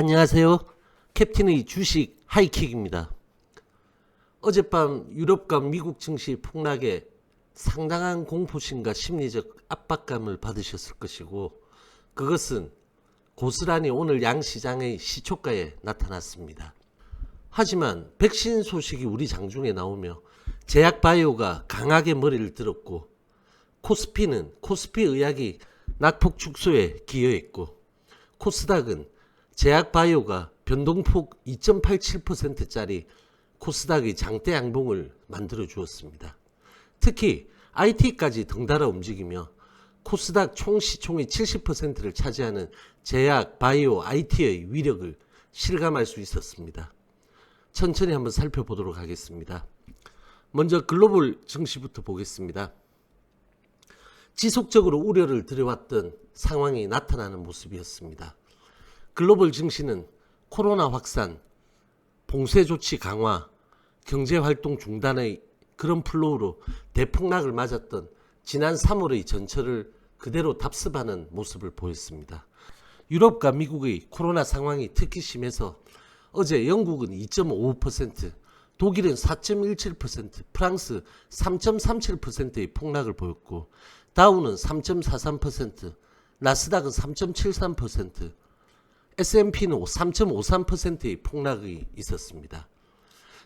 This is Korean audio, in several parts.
안녕하세요. 캡틴의 주식 하이킥입니다. 어젯밤 유럽과 미국 증시 폭락에 상당한 공포심과 심리적 압박감을 받으셨을 것이고, 그것은 고스란히 오늘 양시장의 시초가에 나타났습니다. 하지만 백신 소식이 우리 장중에 나오며 제약바이오가 강하게 머리를 들었고, 코스피 의학이 낙폭 축소에 기여했고, 코스닥은 제약바이오가 변동폭 2.87%짜리 코스닥의 장대 양봉을 만들어 주었습니다. 특히 IT까지 덩달아 움직이며 코스닥 총 시총의 70%를 차지하는 제약, 바이오, IT의 위력을 실감할 수 있었습니다. 천천히 한번 살펴보도록 하겠습니다. 먼저 글로벌 증시부터 보겠습니다. 지속적으로 우려를 들여왔던 상황이 나타나는 모습이었습니다. 글로벌 증시는 코로나 확산, 봉쇄 조치 강화, 경제활동 중단의 그런 플로우로 대폭락을 맞았던 지난 3월의 전철을 그대로 답습하는 모습을 보였습니다. 유럽과 미국의 코로나 상황이 특히 심해서 어제 영국은 2.55%, 독일은 4.17%, 프랑스 3.37%의 폭락을 보였고, 다우는 3.43%, 나스닥은 3.73%, S&P는 3.53%의 폭락이 있었습니다.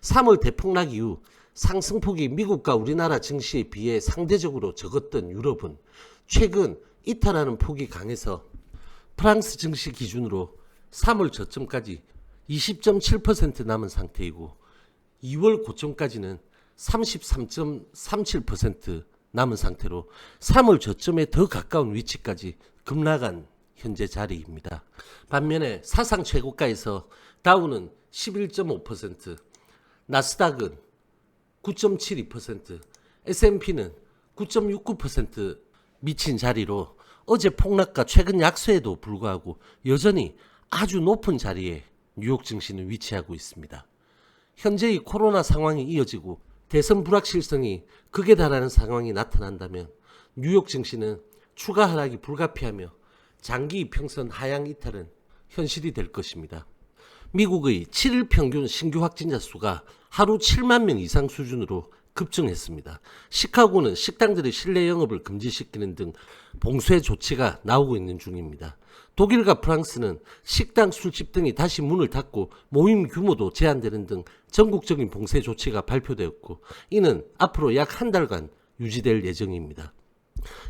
3월 대폭락 이후 상승폭이 미국과 우리나라 증시에 비해 상대적으로 적었던 유럽은 최근 이탈하는 폭이 강해서 프랑스 증시 기준으로 3월 저점까지 20.7% 남은 상태이고, 2월 고점까지는 33.37% 남은 상태로 3월 저점에 더 가까운 위치까지 급락한 현재 자리입니다. 반면에 사상 최고가에서 다우는 11.5%, 나스닥은 9.72%, S&P는 9.69% 미친 자리로 어제 폭락과 최근 약세에도 불구하고 여전히 아주 높은 자리에 뉴욕 증시는 위치하고 있습니다. 현재의 코로나 상황이 이어지고 대선 불확실성이 극에 달하는 상황이 나타난다면 뉴욕 증시는 추가 하락이 불가피하며 장기 이평선 하향 이탈은 현실이 될 것입니다. 미국의 7일 평균 신규 확진자 수가 하루 7만 명 이상 수준으로 급증했습니다. 시카고는 식당들의 실내 영업을 금지시키는 등 봉쇄 조치가 나오고 있는 중입니다. 독일과 프랑스는 식당, 술집 등이 다시 문을 닫고 모임 규모도 제한되는 등 전국적인 봉쇄 조치가 발표되었고, 이는 앞으로 약 한 달간 유지될 예정입니다.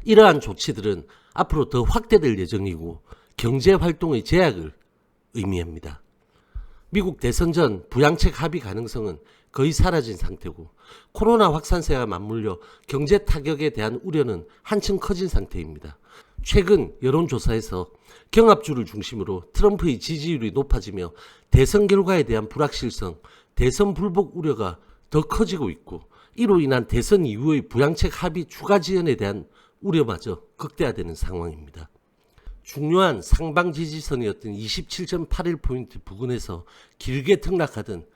이러한 조치들은 앞으로 더 확대될 예정이고 경제활동의 제약을 의미합니다. 미국 대선 전 부양책 합의 가능성은 거의 사라진 상태고, 코로나 확산세와 맞물려 경제 타격에 대한 우려는 한층 커진 상태입니다. 최근 여론조사에서 경합주를 중심으로 트럼프의 지지율이 높아지며 대선 결과에 대한 불확실성, 대선 불복 우려가 더 커지고 있고, 이로 인한 대선 이후의 부양책 합의 추가 지연에 대한 우려마저 극대화되는 상황입니다. 중요한 상방 지지선이었던 27.81포인트 부근에서 길게 등락하던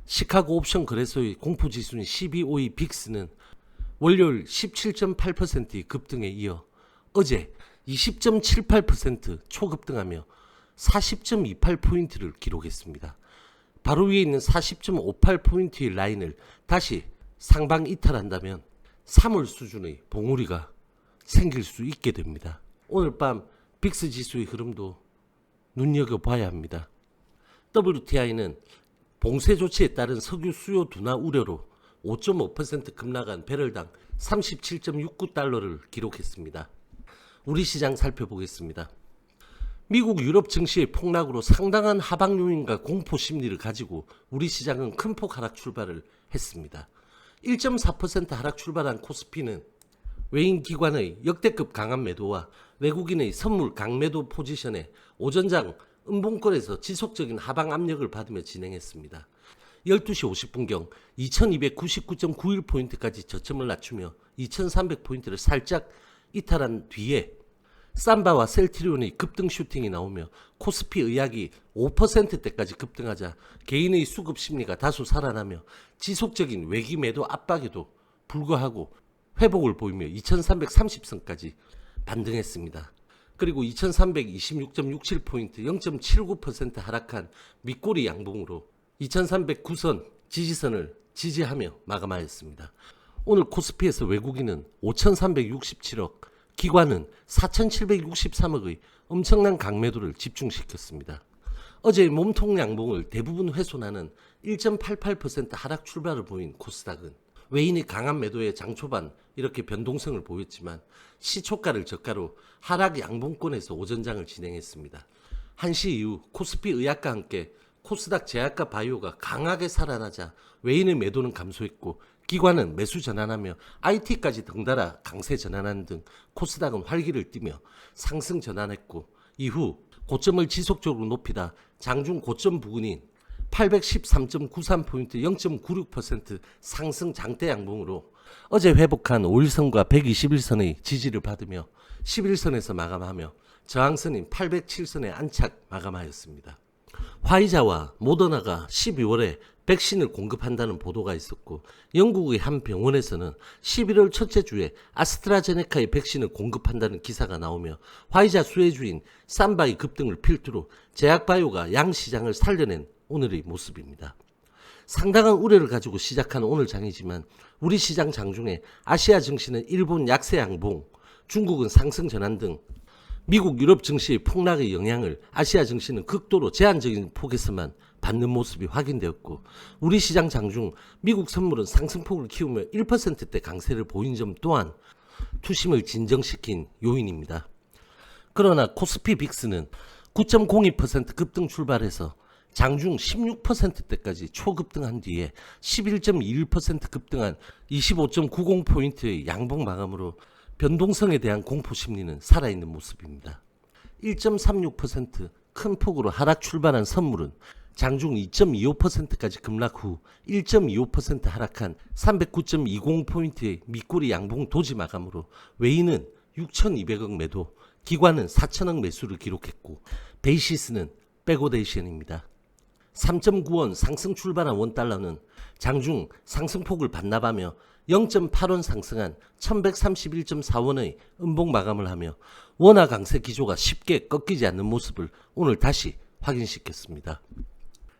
시카고 옵션 거래소의 공포지수인 CBOE 빅스는 월요일 17.8%의 급등에 이어 어제 20.78% 초급등하며 40.28포인트를 기록했습니다. 바로 위에 있는 40.58포인트의 라인을 다시 상방 이탈한다면 3월 수준의 봉우리가 생길 수 있게 됩니다. 오늘 밤 빅스 지수의 흐름도 눈여겨봐야 합니다. WTI는 봉쇄 조치에 따른 석유 수요 둔화 우려로 5.5% 급락한 배럴당 37.69달러를 기록했습니다. 우리 시장 살펴보겠습니다. 미국 유럽 증시의 폭락으로 상당한 하방 요인과 공포 심리를 가지고 우리 시장은 큰 폭 하락 출발을 했습니다. 1.4% 하락 출발한 코스피는 외인 기관의 역대급 강한 매도와 외국인의 선물 강매도 포지션에 오전장 음봉권에서 지속적인 하방 압력을 받으며 진행했습니다. 12시 50분경 2299.91포인트까지 저점을 낮추며 2300포인트를 살짝 이탈한 뒤에 삼바와 셀트리온의 급등 슈팅이 나오며 코스피 의학이 5%대까지 급등하자 개인의 수급 심리가 다소 살아나며 지속적인 외기 매도 압박에도 불구하고 회복을 보이며 2330선까지 반등했습니다. 그리고 2326.67포인트 0.79% 하락한 윗꼬리 양봉으로 2309선 지지선을 지지하며 마감하였습니다. 오늘 코스피에서 외국인은 5367억, 기관은 4763억의 엄청난 강매도를 집중시켰습니다. 어제의 몸통 양봉을 대부분 훼손하는 1.88% 하락 출발을 보인 코스닥은 외인이 강한 매도에 장 초반 이렇게 변동성을 보였지만 시초가를 저가로 하락 양봉권에서 오전장을 진행했습니다. 1시 이후 코스피 의학과 함께 코스닥 제약과 바이오가 강하게 살아나자 외인의 매도는 감소했고 기관은 매수 전환하며 IT까지 덩달아 강세 전환하는 등 코스닥은 활기를 띠며 상승 전환했고 이후 고점을 지속적으로 높이다 장중 고점 부근인 813.93포인트 0.96% 상승 장대 양봉으로 어제 회복한 5일선과 121선의 지지를 받으며 11선에서 마감하며 저항선인 807선에 안착 마감하였습니다. 화이자와 모더나가 12월에 백신을 공급한다는 보도가 있었고 영국의 한 병원에서는 11월 첫째 주에 아스트라제네카의 백신을 공급한다는 기사가 나오며 화이자 수혜주인 쌈바이 급등을 필두로 제약바이오가 양시장을 살려낸 오늘의 모습입니다. 상당한 우려를 가지고 시작한 오늘 장이지만 우리 시장 장중에 아시아 증시는 일본 약세 양봉, 중국은 상승 전환 등 미국 유럽 증시의 폭락의 영향을 아시아 증시는 극도로 제한적인 폭에서만 받는 모습이 확인되었고 우리 시장 장중 미국 선물은 상승폭을 키우며 1%대 강세를 보인 점 또한 투심을 진정시킨 요인입니다. 그러나 코스피 빅스는 9.02% 급등 출발해서 장중 16%대까지 초급등한 뒤에 11.21% 급등한 25.90포인트의 양봉 마감으로 변동성에 대한 공포심리는 살아있는 모습입니다. 1.36% 큰 폭으로 하락 출발한 선물은 장중 2.25%까지 급락 후 1.25% 하락한 309.20포인트의 밑꼬리 양봉 도지 마감으로 외인은 6,200억 매도, 기관은 4,000억 매수를 기록했고 베이시스는 백오데이션입니다. 3.9원 상승 출발한 원달러는 장중 상승폭을 반납하며 0.8원 상승한 1131.4원의 음봉 마감을 하며 원화 강세 기조가 쉽게 꺾이지 않는 모습을 오늘 다시 확인시켰습니다.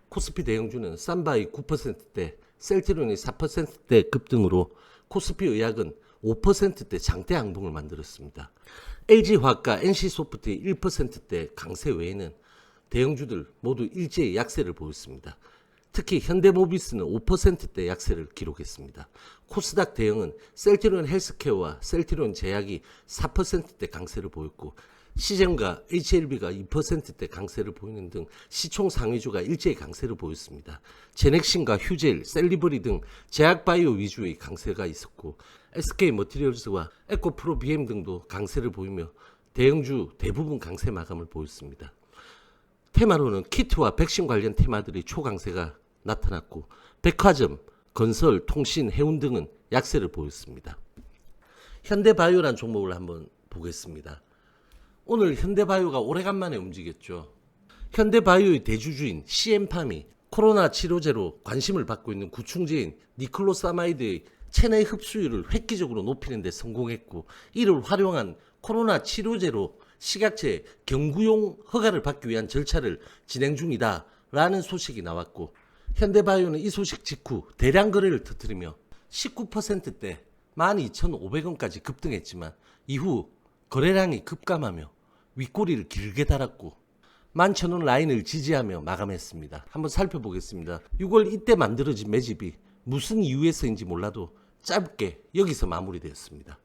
코스피 대형주는 쌈바이 9%대, 셀트리온이 4%대 급등으로 코스피 의학은 5%대 장대 양봉을 만들었습니다. LG화학과 NC소프트의 1%대 강세 외에는 대형주들 모두 일제히 약세를 보였습니다. 특히 현대모비스는 5%대 약세를 기록했습니다. 코스닥 대형은 셀트리온 헬스케어와 셀트리온 제약이 4%대 강세를 보였고 시젠과 HLB가 2%대 강세를 보이는 등 시총 상위주가 일제히 강세를 보였습니다. 제넥신과 휴젤, 셀리버리 등 제약바이오 위주의 강세가 있었고 SK머티리얼즈와 에코프로비엠 등도 강세를 보이며 대형주 대부분 강세 마감을 보였습니다. 테마로는 키트와 백신 관련 테마들이 초강세가 나타났고 백화점, 건설, 통신, 해운 등은 약세를 보였습니다. 현대바이오란 종목을 한번 보겠습니다. 오늘 현대바이오가 오래간만에 움직였죠. 현대바이오의 대주주인 CM팜이 코로나 치료제로 관심을 받고 있는 구충제인 니클로사마이드의 체내 흡수율을 획기적으로 높이는 데 성공했고 이를 활용한 코로나 치료제로 식약처에 경구용 허가를 받기 위한 절차를 진행 중이다 라는 소식이 나왔고 현대바이오는 이 소식 직후 대량 거래를 터뜨리며 19%대 12,500원까지 급등했지만 이후 거래량이 급감하며 윗꼬리를 길게 달았고 11,000원 라인을 지지하며 마감했습니다. 한번 살펴보겠습니다. 6월 이때 만들어진 매집이 무슨 이유에서인지 몰라도 짧게 여기서 마무리되었습니다.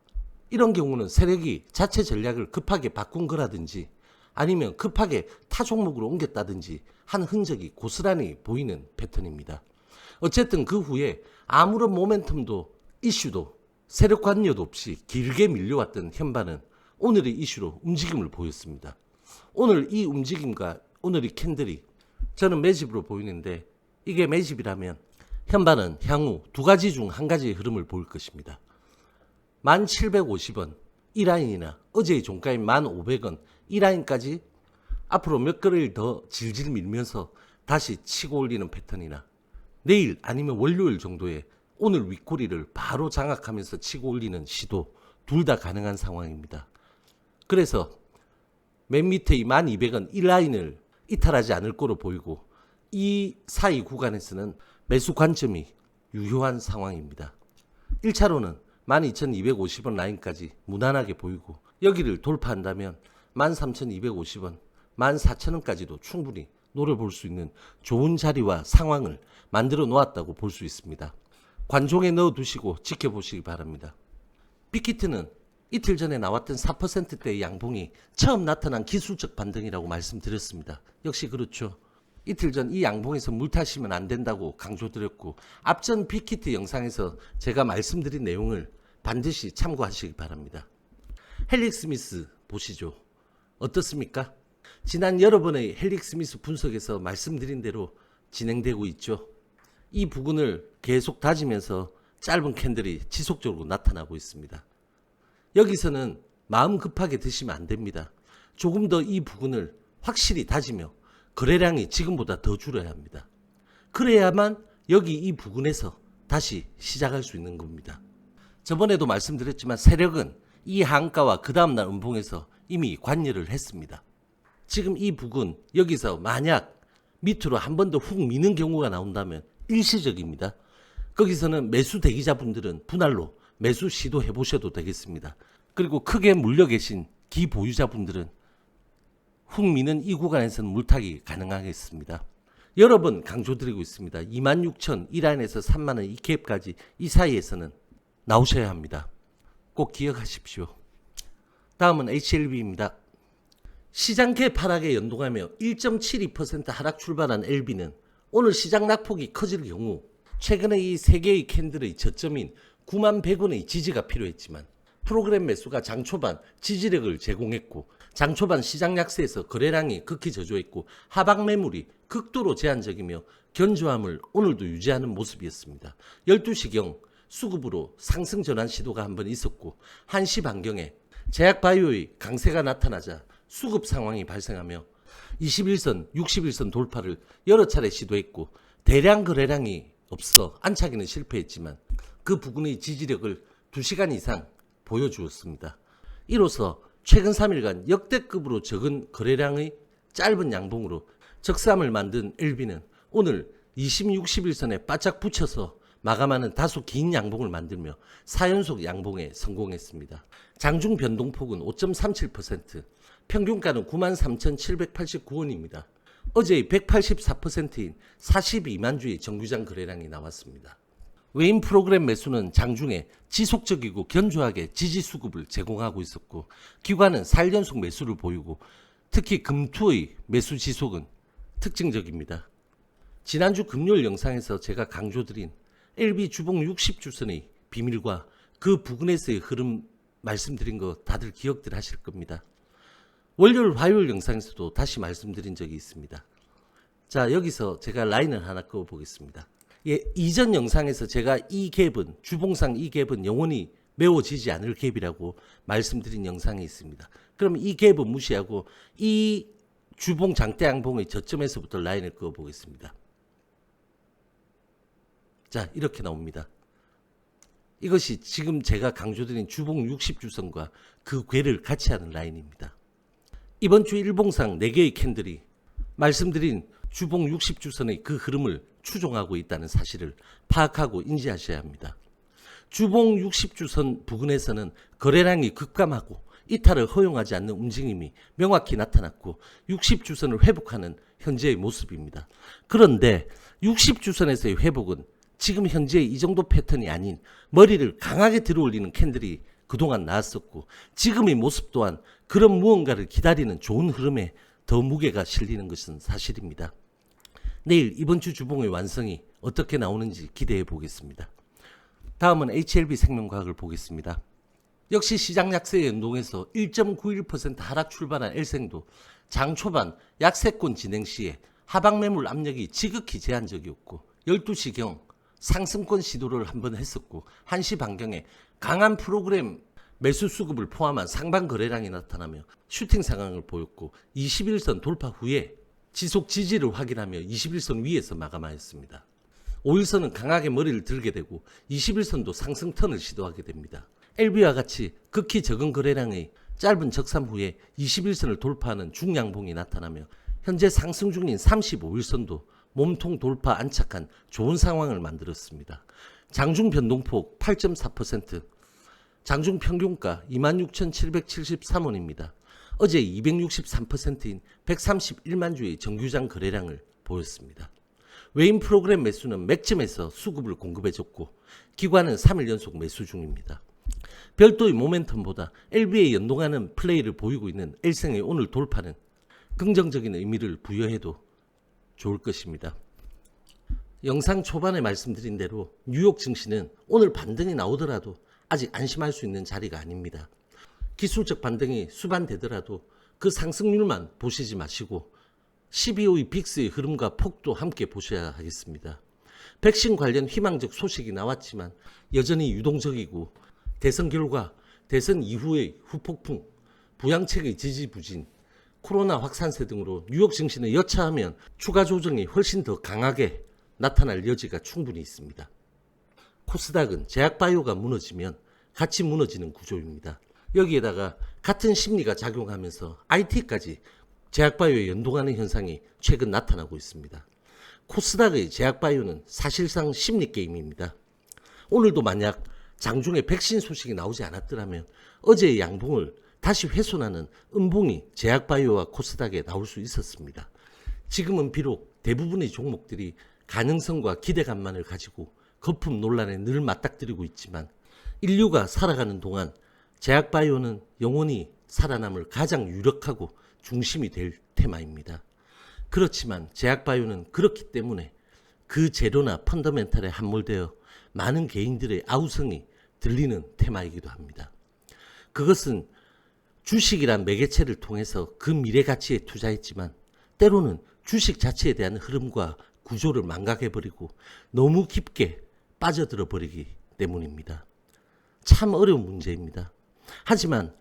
이런 경우는 세력이 자체 전략을 급하게 바꾼 거라든지 아니면 급하게 타 종목으로 옮겼다든지 한 흔적이 고스란히 보이는 패턴입니다. 어쨌든 그 후에 아무런 모멘텀도 이슈도 세력 관여도 없이 길게 밀려왔던 현반은 오늘의 이슈로 움직임을 보였습니다. 오늘 이 움직임과 오늘의 캔들이 저는 매집으로 보이는데 이게 매집이라면 현반은 향후 두 가지 중 한 가지의 흐름을 보일 것입니다. 1,750원 이 라인이나 어제의 종가인 1,500원 이 라인까지 앞으로 몇 거래일 더 질질 밀면서 다시 치고 올리는 패턴이나 내일 아니면 월요일 정도에 오늘 윗꼬리를 바로 장악하면서 치고 올리는 시도 둘 다 가능한 상황입니다. 그래서 맨 밑에 이 1200원 이 라인을 이탈하지 않을 거로 보이고 이 사이 구간에서는 매수 관점이 유효한 상황입니다. 1차로는 12,250원 라인까지 무난하게 보이고 여기를 돌파한다면 13,250원, 14,000원까지도 충분히 노려볼 수 있는 좋은 자리와 상황을 만들어 놓았다고 볼 수 있습니다. 관종에 넣어두시고 지켜보시기 바랍니다. 빅히트는 이틀 전에 나왔던 4%대의 양봉이 처음 나타난 기술적 반등이라고 말씀드렸습니다. 역시 그렇죠. 이틀 전 이 양봉에서 물 타시면 안 된다고 강조드렸고 앞전 빅히트 영상에서 제가 말씀드린 내용을 반드시 참고하시기 바랍니다. 헬릭 스미스 보시죠. 어떻습니까? 지난 여러 번의 헬릭 스미스 분석에서 말씀드린 대로 진행되고 있죠. 이 부근을 계속 다지면서 짧은 캔들이 지속적으로 나타나고 있습니다. 여기서는 마음 급하게 드시면 안 됩니다. 조금 더 이 부근을 확실히 다지며 거래량이 지금보다 더 줄어야 합니다. 그래야만 여기 이 부근에서 다시 시작할 수 있는 겁니다. 저번에도 말씀드렸지만 세력은 이 한가와 그 다음날 음봉에서 이미 관여를 했습니다. 지금 이 부근 여기서 만약 밑으로 한 번 더 훅 미는 경우가 나온다면 일시적입니다. 거기서는 매수 대기자분들은 분할로 매수 시도해 보셔도 되겠습니다. 그리고 크게 물려 계신 기보유자분들은 훅 미는 이 구간에서는 물타기 가능하겠습니다. 여러 번 강조드리고 있습니다. 26,000 이 라인에서 3만원 이 갭까지 이 사이에서는 나오셔야 합니다. 꼭 기억하십시오. 다음은 HLB입니다. 시장 갭 하락에 연동하며 1.72% 하락 출발한 LB는 오늘 시장 낙폭이 커질 경우 최근에 이 세 개의 캔들의 저점인 91,100원의 지지가 필요했지만 프로그램 매수가 장 초반 지지력을 제공했고 장 초반 시장 약세에서 거래량이 극히 저조했고 하방 매물이 극도로 제한적이며 견조함을 오늘도 유지하는 모습이었습니다. 12시경 수급으로 상승 전환 시도가 한번 있었고 1시 반경에 제약바이오의 강세가 나타나자 수급 상황이 발생하며 21선, 61선 돌파를 여러 차례 시도했고 대량 거래량이 없어 안착에는 실패했지만 그 부근의 지지력을 2시간 이상 보여주었습니다. 이로써 최근 3일간 역대급으로 적은 거래량의 짧은 양봉으로 적삼을 만든 LB는 오늘 20, 61선에 바짝 붙여서 마감하는 다소 긴 양봉을 만들며 4연속 양봉에 성공했습니다. 장중 변동폭은 5.37%, 평균가는 93,789원입니다. 어제의 184%인 42만 주의 정규장 거래량이 나왔습니다. 외인 프로그램 매수는 장중에 지속적이고 견조하게 지지 수급을 제공하고 있었고 기관은 4연속 매수를 보이고 특히 금투의 매수 지속은 특징적입니다. 지난주 금요일 영상에서 제가 강조드린 LB 주봉 60주선의 비밀과 그 부근에서의 흐름 말씀드린 거 다들 기억들 하실 겁니다. 월요일 화요일 영상에서도 다시 말씀드린 적이 있습니다. 자, 여기서 제가 라인을 하나 그어 보겠습니다. 예, 이전 영상에서 제가 이 갭은 주봉상 이 갭은 영원히 메워지지 않을 갭이라고 말씀드린 영상이 있습니다. 그럼 이 갭은 무시하고 이 주봉 장대 양봉의 저점에서부터 라인을 그어 보겠습니다. 자, 이렇게 나옵니다. 이것이 지금 제가 강조드린 주봉 60주선과 그 궤를 같이 하는 라인입니다. 이번 주 일봉상 4개의 캔들이 말씀드린 주봉 60주선의 그 흐름을 추종하고 있다는 사실을 파악하고 인지하셔야 합니다. 주봉 60주선 부근에서는 거래량이 급감하고 이탈을 허용하지 않는 움직임이 명확히 나타났고 60주선을 회복하는 현재의 모습입니다. 그런데 60주선에서의 회복은 지금 현재의 이 정도 패턴이 아닌 머리를 강하게 들어올리는 캔들이 그동안 나왔었고 지금의 모습 또한 그런 무언가를 기다리는 좋은 흐름에 더 무게가 실리는 것은 사실입니다. 내일 이번 주 주봉의 완성이 어떻게 나오는지 기대해 보겠습니다. 다음은 HLB 생명과학을 보겠습니다. 역시 시장 약세에 연동해서 1.91% 하락 출발한 L생도 장 초반 약세권 진행 시에 하방 매물 압력이 지극히 제한적이었고 12시경 상승권 시도를 한번 했었고 1시 반경에 강한 프로그램 매수 수급을 포함한 상방 거래량이 나타나며 슈팅 상황을 보였고 21선 돌파 후에 지속 지지를 확인하며 21선 위에서 마감하였습니다. 5일선은 강하게 머리를 들게 되고 21선도 상승 턴을 시도하게 됩니다. LB와 같이 극히 적은 거래량의 짧은 적삼 후에 21선을 돌파하는 중량봉이 나타나며 현재 상승 중인 35일선도 몸통 돌파 안착한 좋은 상황을 만들었습니다. 장중 변동폭 8.4%, 장중 평균가 26,773원입니다. 어제 263%인 131만 주의 정규장 거래량을 보였습니다. 외인 프로그램 매수는 맥점에서 수급을 공급해줬고 기관은 3일 연속 매수 중입니다. 별도의 모멘텀보다 LB에 연동하는 플레이를 보이고 있는 일생의 오늘 돌파는 긍정적인 의미를 부여해도 좋을 것입니다. 영상 초반에 말씀드린 대로 뉴욕 증시는 오늘 반등이 나오더라도 아직 안심할 수 있는 자리가 아닙니다. 기술적 반등이 수반되더라도 그 상승률만 보시지 마시고 12호의 빅스의 흐름과 폭도 함께 보셔야 하겠습니다. 백신 관련 희망적 소식이 나왔지만 여전히 유동적이고 대선 결과, 대선 이후의 후폭풍, 부양책의 지지부진, 코로나 확산세 등으로 뉴욕 증시는 여차하면 추가 조정이 훨씬 더 강하게 나타날 여지가 충분히 있습니다. 코스닥은 제약바이오가 무너지면 같이 무너지는 구조입니다. 여기에다가 같은 심리가 작용하면서 IT까지 제약바이오에 연동하는 현상이 최근 나타나고 있습니다. 코스닥의 제약바이오는 사실상 심리게임입니다. 오늘도 만약 장중에 백신 소식이 나오지 않았더라면 어제의 양봉을 다시 훼손하는 음봉이 제약바이오와 코스닥에 나올 수 있었습니다. 지금은 비록 대부분의 종목들이 가능성과 기대감만을 가지고 거품 논란에 늘 맞닥뜨리고 있지만 인류가 살아가는 동안 제약바이오는 영원히 살아남을 가장 유력하고 중심이 될 테마입니다. 그렇지만 제약바이오는 그렇기 때문에 그 재료나 펀더멘탈에 함몰되어 많은 개인들의 아우성이 들리는 테마이기도 합니다. 그것은 주식이란 매개체를 통해서 그 미래 가치에 투자했지만 때로는 주식 자체에 대한 흐름과 구조를 망각해버리고 너무 깊게 빠져들어 버리기 때문입니다. 참 어려운 문제입니다. 하지만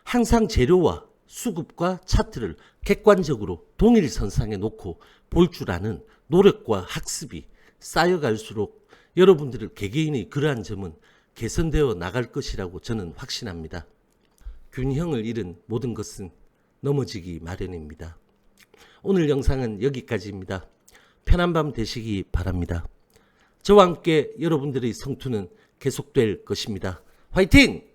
항상 재료와 수급과 차트를 객관적으로 동일선상에 놓고 볼 줄 아는 노력과 학습이 쌓여갈수록 여러분들 개개인의 그러한 점은 개선되어 나갈 것이라고 저는 확신합니다. 균형을 잃은 모든 것은 넘어지기 마련입니다. 오늘 영상은 여기까지입니다. 편한 밤 되시기 바랍니다. 저와 함께 여러분들의 성투는 계속될 것입니다. 화이팅!